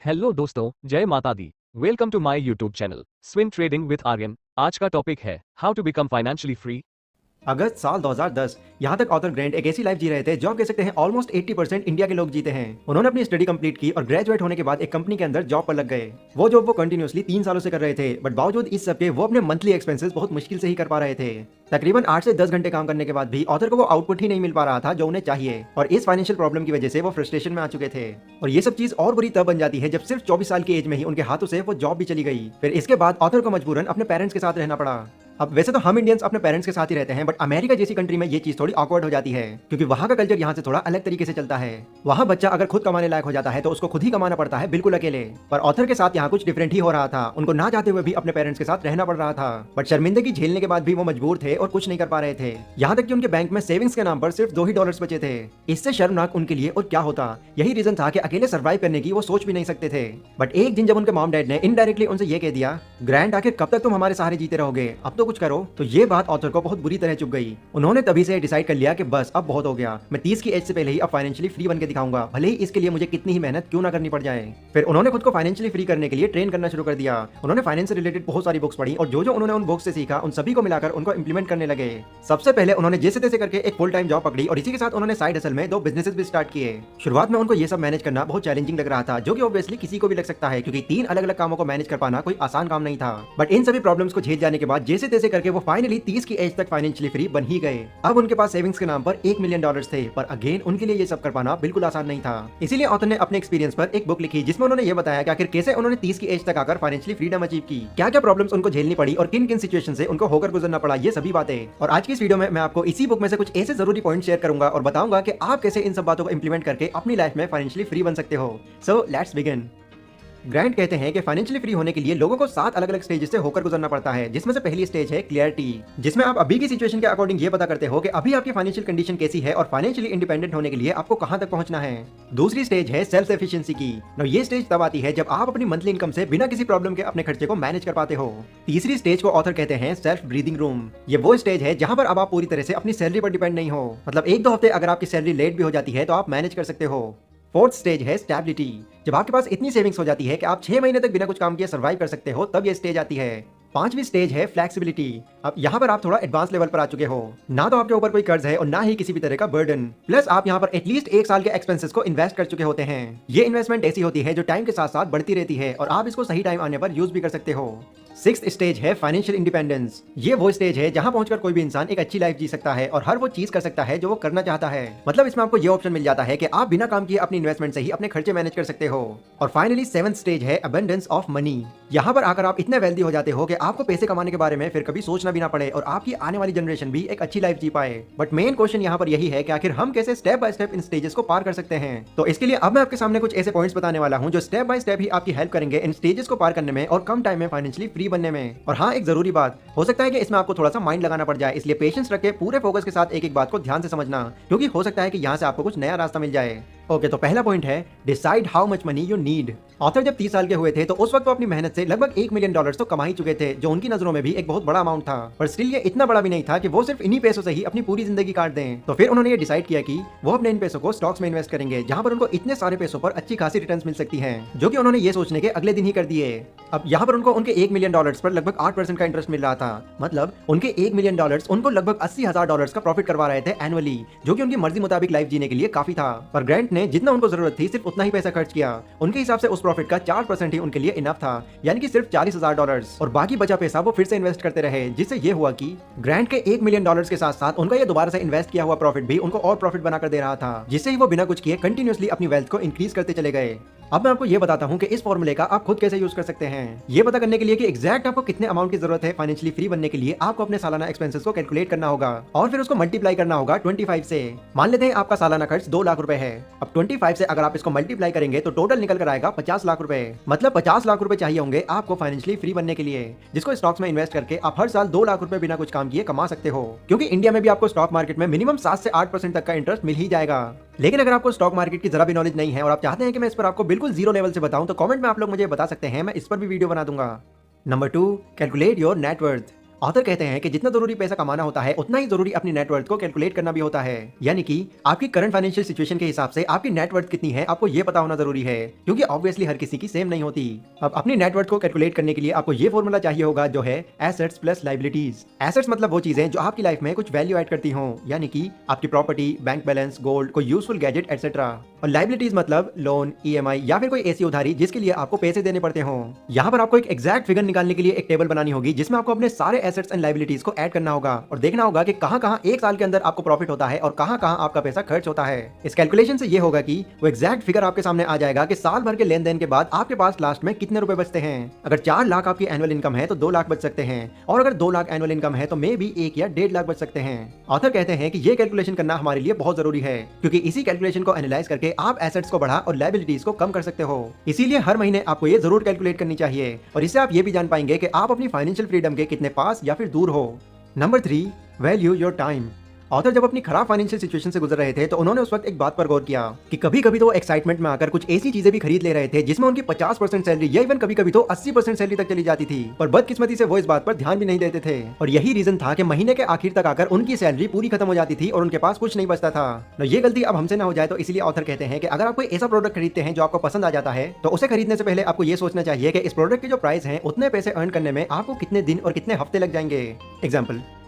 Hello दोस्तों, जय माता दी। Welcome to my YouTube channel swing trading with Aryan. आज का टॉपिक है how to become financially free. अगस्त साल 2010 यहाँ तक ऑथर ग्रैंट एक ऐसी लाइफ जी रहे थे जो आप कह सकते हैं ऑलमोस्ट 80% इंडिया के लोग जीते हैं। उन्होंने अपनी स्टडी कंप्लीट की और ग्रेजुएट होने के बाद एक कंपनी के अंदर जॉब पर लग गए। वो जॉब वो कंटिन्यूसली 3 सालों से कर रहे थे, बट बावजूद इस सब के वो अपने मंथली एक्सपेंसेस बहुत मुश्किल से ही कर पा रहे थे। तकरीबन 8 से 10 घंटे काम करने के बाद भी ऑथर को वो आउटपुट ही नहीं मिल पा रहा था जो उन्हें चाहिए, और इस फाइनेंशियल प्रॉब्लम की वजह से वो फ्रस्ट्रेशन में आ चुके थे। और ये सब चीज और बुरी तब बन जाती है जब सिर्फ 24 साल की एज में ही उनके हाथों से वो जॉब भी चली गई। फिर इसके बाद ऑथर को मजबूरन अपने पेरेंट्स के साथ रहना पड़ा। अब वैसे तो हम इंडियंस अपने पेरेंट्स के साथ ही रहते हैं, बट अमेरिका जैसी कंट्री में ये चीज थोड़ी ऑकवर्ड हो जाती है क्योंकि वहाँ का कल्चर यहाँ से थोड़ा अलग तरीके से चलता है। वहाँ बच्चा अगर खुद कमाने लायक हो जाता है तो उसको खुद ही कमाना पड़ता है, बिल्कुल अकेले। पर ऑथर के साथ यहाँ कुछ डिफरेंट ही हो रहा था। उनको ना चाहते हुए भी अपने पेरेंट्स के साथ रहना पड़ रहा था, बट शर्मिंदगी झेलने के बाद भी वो मजबूर थे और कुछ नहीं कर पा रहे थे। यहाँ तक कि उनके बैंक में सेविंग्स के नाम पर सिर्फ $2 बचे थे। इससे शर्मनाक उनके लिए और क्या होता। यही रीजन था कि अकेले सर्वाइव करने की वो सोच भी नहीं सकते थे। बट एक दिन जब उनके मॉम डैड ने इनडायरेक्टली उनसे ये कह दिया, ग्रैंड आखिर कब तक तुम हमारे सहारे जीते रहोगे, अब तो कुछ करो, तो ये बात ऑथर को बहुत बुरी तरह चुभ गई। उन्होंने तभी से डिसाइड कर लिया कि बस अब बहुत हो गया, मैं 30 की एज से पहले ही अब फाइनेंशियली फ्री बन के दिखाऊंगा, भले ही इसके लिए मुझे कितनी ही मेहनत क्यों ना करनी पड़ जाए। फिर उन्होंने खुद को फाइनेंशियली फ्री करने के लिए ट्रेन करना शुरू कर दिया। उन्होंने फाइनेंस से रिलेटेड बहुत सारी बुक्स पढ़ी और जो उन्होंने उन बुक्स से सीखा उन सभी को मिलाकर उनको इंप्लीमेंट करने लगे। सबसे पहले उन्होंने जैसे तैसे करके एक फुल टाइम जॉब पकड़ी और इसी के साथ उन्होंने साइड हसल में 2 बिजनेसेस भी स्टार्ट किए। शुरुआत में उनको ये सब मैनेज करना बहुत चैलेंजिंग लग रहा था, जो कि ऑब्वियसली किसी को भी लग सकता है क्योंकि 3 अलग अलग कामों को मैनेज कर पाना कोई आसान काम नहीं था। बट इन सभी प्रॉब्लम्स को झेल जाने के बाद जैसे तैसे करके वो फाइनली 30 की एज तक फाइनेंशियली फ्री बन ही गए। अब उनके पास सेविंग्स के नाम पर $1 मिलियन थे, पर अगेन उनके लिए ये सब कर पाना बिल्कुल आसान नहीं था। इसीलिए ऑथर ने अपने एक्सपीरियंस पर एक बुक लिखी जिसमें उन्होंने ये बताया कि आखिर कैसे उन्होंने 30 की एज तक आकर फाइनेंशियली फ्रीडम अचीव की, क्या क्या प्रॉब्लम्स उनको झेलनी पड़ी और किन किन सिचुएशन से उनको होकर गुजरना पड़ा, ये सभी बातें। और आज की इस वीडियो में मैं आपको इसी बुक में से कुछ ऐसे जरूरी पॉइंट शेयर करूंगा और बताऊंगा कि आप कैसे इन सब बातों को इंप्लीमेंट करके अपनी लाइफ में फाइनेंशियली फ्री बन सकते हो। So let's begin. ग्रैंट कहते हैं कि फाइनेंशियली फ्री होने के लिए लोगों को 7 अलग अलग स्टेज से होकर गुजरना पड़ता है, जिसमें से पहली स्टेज है क्लियरिटी, जिसमें आप अभी की सिचुएशन के अकॉर्डिंग ये पता करते हो कि अभी आपकी फाइनेंशियल कंडीशन कैसी है और फाइनेंशियली इंडिपेंडेंट होने के लिए आपको कहां तक पहुंचना है। दूसरी स्टेज है सेल्फ एफिशिएंसी की। ये स्टेज तब आती है जब आप अपनी मंथली इनकम से बिना किसी प्रॉब्लम के अपने खर्चे को मैनेज कर पाते हो। तीसरी स्टेज को ऑथर कहते हैं सेल्फ ब्रीदिंग रूम। ये वो स्टेज है जहां पर अब आप पूरी तरह से अपनी सैलरी पर डिपेंड नहीं हो, मतलब 1-2 हफ्ते अगर आपकी सैलरी लेट भी हो जाती है तो आप मैनेज कर सकते हो। फोर्थ स्टेज है स्टेबिलिटी। जब आपके पास इतनी सेविंग्स हो जाती है कि आप 6 महीने तक बिना कुछ काम किए सर्वाइव कर सकते हो, तब ये स्टेज आती है। पांचवी स्टेज है फ्लेक्सिबिलिटी। अब यहाँ पर आप थोड़ा एडवांस लेवल पर आ चुके हो, ना तो आपके ऊपर कोई कर्ज है और ना ही किसी भी तरह का बर्डन, प्लस आप यहाँ पर एटलीस्ट 1 साल के एक्सपेंसेस को इन्वेस्ट कर चुके होते हैं। ये इन्वेस्टमेंट ऐसी होती है जो टाइम के साथ साथ बढ़ती रहती है और आप इसको सही टाइम आने पर यूज भी कर सकते हो। 6th स्टेज है फाइनेंशियल इंडिपेंडेंस। ये वो स्टेज है जहां पहुंचकर कोई भी इंसान एक अच्छी लाइफ जी सकता है और हर वो चीज कर सकता है जो वो करना चाहता है। मतलब इसमें आपको ये ऑप्शन मिल जाता है कि आप बिना काम किए अपनी इन्वेस्टमेंट से ही अपने खर्चे मैनेज कर सकते हो। और फाइनली 7th स्टेज है अबंडेंस ऑफ मनी। यहाँ पर आकर आप इतने वेल्दी हो जाते हो कि आपको पैसे कमाने के बारे में फिर कभी सोचना भी ना पड़े और आपकी आने वाली जनरेशन भी एक अच्छी लाइफ जी पाए। बट मेन क्वेश्चन यहाँ पर यही है कि आखिर हम कैसे step by step in stages को पार कर सकते हैं। तो इसके लिए अब मैं आपके सामने कुछ ऐसे पॉइंट्स बताने वाला हूँ जो स्टेप बाय स्टेप ही आपकी हेल्प करेंगे इन स्टेजेस को पार करने में और कम टाइम में फाइनेंशियली फ्री बनने में। और हाँ, एक जरूरी बात, हो सकता है कि इसमें आपको थोड़ा सा माइंड लगाना पड़ जाए, इसलिए पेशेंस रख के पूरे फोकस के साथ एक एक बात को ध्यान से समझना, क्योंकि हो सकता है कि यहाँ से आपको कुछ नया रास्ता मिल जाए। ओके, तो पहला पॉइंट है decide how much money you need. Author जब 30 साल के हुए थे तो उस वक्त वो अपनी मेहनत से लगभग $1 मिलियन तो कमा ही चुके थे, जो उनकी नजरों में भी एक बहुत बड़ा अमाउंट था। पर स्टिल ये इतना बड़ा भी नहीं था कि वो सिर्फ इन्हीं पैसों से ही अपनी पूरी जिंदगी काट दें। तो फिर उन्होंने ये डिसाइड किया कि वो अपने इन पैसों को स्टॉक्स में इन्वेस्ट करेंगे, जहां पर उनको इतने सारे पैसों पर अच्छी खासी रिटर्न्स मिल सकती हैं, जो कि उन्होंने ये सोचने के अगले दिन ही कर दिए। अब यहाँ पर उनको उनके $1 मिलियन पर लगभग 8% का इंटरेस्ट मिल रहा था। मतलब उनके $1 मिलियन उनको लगभग $80,000 का प्रॉफिट करवा रहे थे एनुअली, जो कि उनकी मर्जी मुताबिक लाइफ जीने के लिए काफी था। पर ग्रैंट ने जितना उनको जरूरत थी सिर्फ उतना ही पैसा खर्च किया। उनके हिसाब से उस प्रॉफिट का 4% ही उनके लिए इनफ था, यानी कि सिर्फ $40,000, और बाकी बचा पैसा वो फिर से इन्वेस्ट करते रहे, जिससे ये हुआ कि ग्रैंट के $1 मिलियन के साथ साथ उनका ये दोबारा से इन्वेस्ट किया हुआ प्रॉफिट भी उनको और प्रॉफिट बनाकर दे रहा था, जिससे ही वो बिना कुछ किए कंटिन्यूअसली अपनी वेल्थ को इंक्रीज करते चले गए। अब मैं आपको ये बताता हूँ कि इस फॉर्मूले का आप खुद कैसे यूज कर सकते हैं। ये पता करने के लिए कि एग्जैक्ट आपको कितने अमाउंट की जरूरत है फाइनेंशियली फ्री बनने के लिए, आपको अपने सालाना एक्सपेंसेस को कैलकुलेट करना होगा और फिर उसको मल्टीप्लाई करना होगा 25 से। मान लेते हैं आपका सालाना खर्च 2 लाख रुपए है। अब 25 से अगर आप इसको मल्टीप्लाई करेंगे तो टोटल निकल कर आएगा 50 लाख रुपए। मतलब 50 लाख रुपए चाहिए होंगे आपको फाइनेंशियली फ्री बनने के लिए, जिसको स्टॉक्स में इन्वेस्ट करके आप हर साल 2 लाख रुपए बिना कुछ काम किए कमा सकते हो, क्योंकि इंडिया में भी आपको स्टॉक मार्केट में मिनिमम 7 से 8% तक का इंटरेस्ट मिल ही जाएगा। लेकिन अगर आपको स्टॉक मार्केट की जरा भी नॉलेज नहीं है और आप चाहते हैं कि मैं इस पर आपको बिल्कुल जीरो लेवल से बताऊं, तो कमेंट में आप लोग मुझे बता सकते हैं, मैं इस पर भी वीडियो बना दूंगा। Number 2, calculate your net worth. Author कहते हैं कि जितना जरूरी पैसा कमाना होता है उतना ही जरूरी अपनी नेटवर्थ को कैलकुलेट करना भी होता है। यानी कि आपकी करंट फाइनेंशियल सिचुएशन के हिसाब से आपकी नेटवर्थ कितनी है आपको ये पता होना जरूरी है, क्योंकि ऑब्वियसली हर किसी की सेम नहीं होती। अब अपनी नेटवर्थ को कैलकुलेट करने के लिए आपको ये फॉर्मूला चाहिए होगा जो है एसेट्स प्लस लायबिलिटीज। एसेट्स मतलब वो चीजें जो आपकी लाइफ में कुछ वैल्यू ऐड करती हो, यानी कि आपकी प्रॉपर्टी, बैंक बैलेंस, गोल्ड, कोई यूजफुल गैजेट एक्सेट्रा। और लायबिलिटीज मतलब लोन, ईएमआई या फिर कोई ऐसी उधारी जिसके लिए आपको पैसे देने पड़ते हो। यहाँ पर आपको एक एग्जैक्ट फिगर निकालने के लिए एक टेबल बनानी होगी जिसमें आपको अपने सारे एसेट्स एंड लायबिलिटीज को ऐड करना होगा और देखना होगा कि कहां कहां एक साल के अंदर आपको प्रॉफिट होता है और कहां कहां आपका पैसा खर्च होता है। इस कैलकुलेशन से ये होगा कि वो एग्जैक्ट फिगर आपके सामने आ जाएगा कि साल भर के लेन देन के बाद आपके पास लास्ट में कितने रुपए बचते हैं। अगर 4 लाख आपकी एनुअल इनकम है तो 2 लाख बच सकते हैं, और अगर 2 लाख एनुअल इनकम है तो मे भी 1 या 1.5 लाख बच सकते हैं। ऑथर कहते हैं कि ये कैलकुलेशन करना हमारे लिए बहुत जरूरी है, क्योंकि इसी कैलकुलेशन को एनालाइज करके आप एसेट्स को बढ़ा और लायबिलिटीज को कम कर सकते हो। इसीलिए हर महीने आपको ये जरूर कैलकुलेट करनी चाहिए, और इससे आप ये भी जान पाएंगे कि आप अपनी फाइनेंशियल फ्रीडम के कितने पास या फिर दूर हो। Number 3, value your time. Author जब अपनी खराब फाइनेंशियल सिचुएशन से गुजर रहे थे तो उन्होंने उस वक्त एक बात पर गौर किया कि कभी कभी तो एक्साइटमेंट में आकर कुछ ऐसी चीजें भी खरीद ले रहे थे जिसमें उनकी 50% सैलरी या इवन कभी कभी तो 80% सैलरी तक चली जाती थी, पर बदकिस्मती से वो इस बात पर ध्यान भी नहीं देते थे। और यही रीजन था कि महीने के आखिर तक आकर उनकी सैलरी पूरी खत्म हो जाती थी और उनके पास कुछ नहीं बचता था। ये गलती अब हमसे ना हो जाए, तो इसलिए ऑथर कहते हैं कि अगर आप कोई ऐसा प्रोडक्ट खरीदते हैं जो आपको पसंद आ जाता है तो उसे खरीदने से पहले आपको ये सोचना चाहिए कि इस प्रोडक्ट के जो प्राइस है उतने पैसे अर्न करने में आपको कितने दिन और कितने हफ्ते लग जाएंगे। एग्जाम्पल,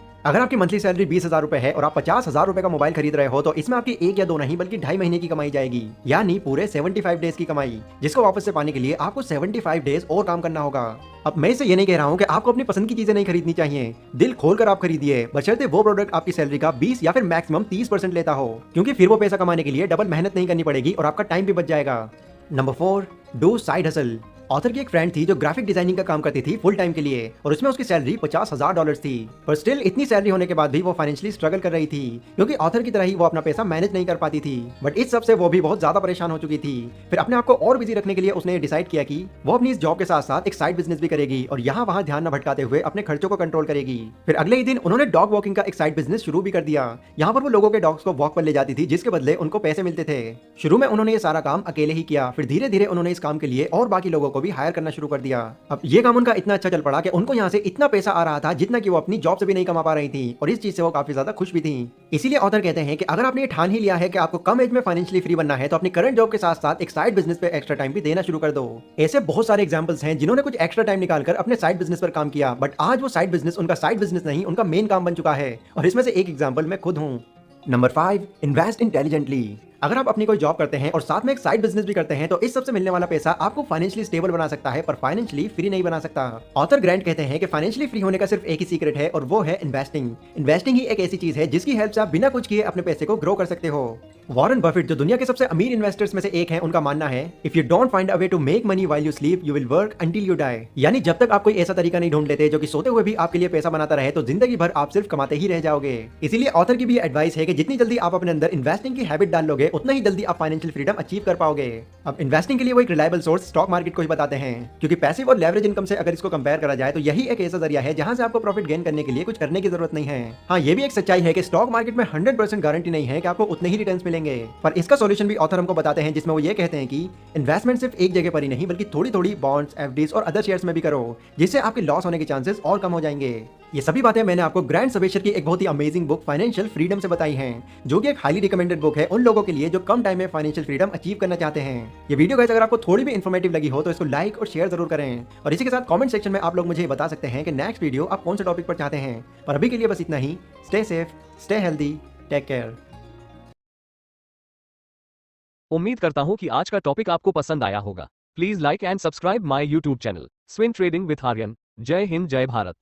अगर आपकी मंथली सैलरी 20,000 रुपए है और आप 50,000 रुपए का मोबाइल खरीद रहे हो तो इसमें आपकी 1 या 2 नहीं बल्कि 2.5 महीने की कमाई जाएगी, यानी पूरे 75 डेज की कमाई, जिसको वापस से पाने के लिए आपको 75 डेज और काम करना होगा। अब मैं इसे ये नहीं कह रहा हूँ कि आपको अपनी पसंद की चीजें नहीं खरीदनी चाहिए, दिल खोलकर आप खरीदिए, बशर्ते वो प्रोडक्ट आपकी सैलरी का 20 या फिर मैक्सिमम 30% लेता हो, क्योंकि फिर वो पैसा कमाने के लिए डबल मेहनत नहीं करनी पड़ेगी और आपका टाइम भी बच जाएगा। Number 4, do side hustle. Author की एक फ्रेंड थी जो ग्राफिक डिजाइनिंग का काम करती थी फुल टाइम के लिए, और उसमें उसकी सैलरी $50,000 थी, पर स्टिल इतनी सैलरी होने के बाद भी वो फाइनेंशियली स्ट्रगल कर रही थी, क्योंकि ऑथर की तरह ही वो अपना पैसा मैनेज नहीं कर पाती थी। बट इस सब से वो भी बहुत ज्यादा परेशान हो चुकी थी। फिर अपने आप को और बिजी रखने के लिए उसने डिसाइड किया कि वो अपनी इस जॉब के साथ साथ एक साइड बिजनेस भी करेगी और यहाँ वहाँ ध्यान न भटकाते हुए अपने खर्चों को कंट्रोल करेगी। फिर अगले ही दिन उन्होंने डॉग वॉकिंग का एक साइड बिजनेस शुरू भी कर दिया। यहाँ पर वो लोगों के डॉग्स को वॉक पर ले जाती थी जिसके बदले उनको पैसे मिलते थे। शुरू में उन्होंने ये सारा काम अकेले ही किया, फिर धीरे धीरे उन्होंने इस काम के लिए और बाकी लोगों को भी हायर करना शुरू दिया। अब ये काम उनका इतना अच्छा चल पड़ा कि उनको यहाँ से इतना पैसा आ रहा था जितना कि वो अपनी जॉब से भी नहीं कमा पा रही थी, और इस चीज से वो काफी ज्यादा खुश भी थी। इसीलिए ऑथर कहते हैं कि अगर आपने ये ठान ही लिया है कि आपको कम एज में फाइनेंशियली फ्री बनना है तो अपनी करंट जॉब के साथ साथ एक साइड बिजनेस पे एक्स्ट्रा टाइम भी देना शुरू कर दो। ऐसे बहुत सारे एग्जांपल्स हैं जिन्होंने कुछ एक्स्ट्रा टाइम निकालकर अपने साइड बिजनेस पर काम किया, बट आज वो साइड बिजनेस उनका साइड बिजनेस नहीं, उनका मेन काम बन चुका है, और इसमें से एक एग्जाम्पल मैं खुद हूँ। Number 5, invest intelligently. अगर आप अपनी कोई जॉब करते हैं और साथ में एक साइड बिजनेस भी करते हैं तो इस सबसे मिलने वाला पैसा आपको फाइनेंशियली स्टेबल बना सकता है, पर फाइनेंशियली फ्री नहीं बना सकता। ऑथर ग्रांट कहते हैं कि फाइनेंशियली फ्री होने का सिर्फ एक ही सीक्रेट है, और वो है इन्वेस्टिंग। इन्वेस्टिंग ही एक ऐसी चीज है जिसकी हेल्प से आप बिना कुछ किए अपने पैसे को ग्रो कर सकते हो। वॉरेन बफेट जो दुनिया के सबसे अमीर इन्वेस्टर्स में से एक हैं, उनका मानना है if you don't find a way to make money while you sleep you will work until you die. यानी जब तक आप कोई ऐसा तरीका नहीं ढूंढ लेते जो कि सोते हुए भी आपके लिए पैसा बनाता रहे तो जिंदगी भर आप सिर्फ कमाते ही रह जाओगे। इसीलिए ऑथर की भी एडवाइस है कि जितनी जल्दी आप अपने अंदर इन्वेस्टिंग की हैबिट डाल लोगे उतना ही जल्दी आप फाइनेंशियल फ्रीडम अचीव कर पाओगे। अब इन्वेस्टिंग के लिए वो एक रिलायबल सोर्स स्टॉक मार्केट को ही बताते हैं, क्योंकि पैसिव और लेवरेज इनकम से अगर इसको कंपेयर करा जाए तो यही एक ऐसा जरिया है जहां से आपको प्रॉफिट गेन करने के लिए कुछ करने की जरूरत नहीं है। हाँ, ये भी एक सच्चाई है कि स्टॉक मार्केट में 100% गारंटी नहीं है कि आपको उतने ही रिटर्न्स मिलेंगे, पर इसका सॉल्यूशन भी ऑथर हमको बताते हैं, जिसमें वो ये कहते हैं कि इन्वेस्टमेंट सिर्फ एक जगह पर ही नहीं बल्कि थोड़ी थोड़ी बॉन्ड्स, एफडीज और अदर शेयर्स में भी करो, जिससे आपके लॉस होने के चांसेस और कम हो जाएंगे। ये सभी बातें मैंने आपको ग्रैंड सबेशर की एक बहुत ही अमेजिंग बुक फाइनेंशियल फ्रीडम से बताई हैं, जो कि एक हाईली रिकमेंडेड बुक है उन लोगों के लिए जो कम टाइम में फाइनेंशियल फ्रीडम अचीव करना चाहते हैं। ये वीडियो गाइस अगर आपको थोड़ी भी इन्फॉर्मेटिव लगी हो तो इसको लाइक और शेयर जरूर करें, और इसी के साथ कमेंट सेक्शन में आप लोग मुझे बता सकते हैं कि नेक्स्ट वीडियो आप कौन से टॉपिक पर चाहते हैं। पर अभी के लिए बस इतना ही। Stay safe, stay healthy, take care. उम्मीद करता हूँ कि आज का टॉपिक आपको पसंद आया होगा। Please like and subscribe my YouTube channel swing trading with Aryan. जय हिंद, जय भारत।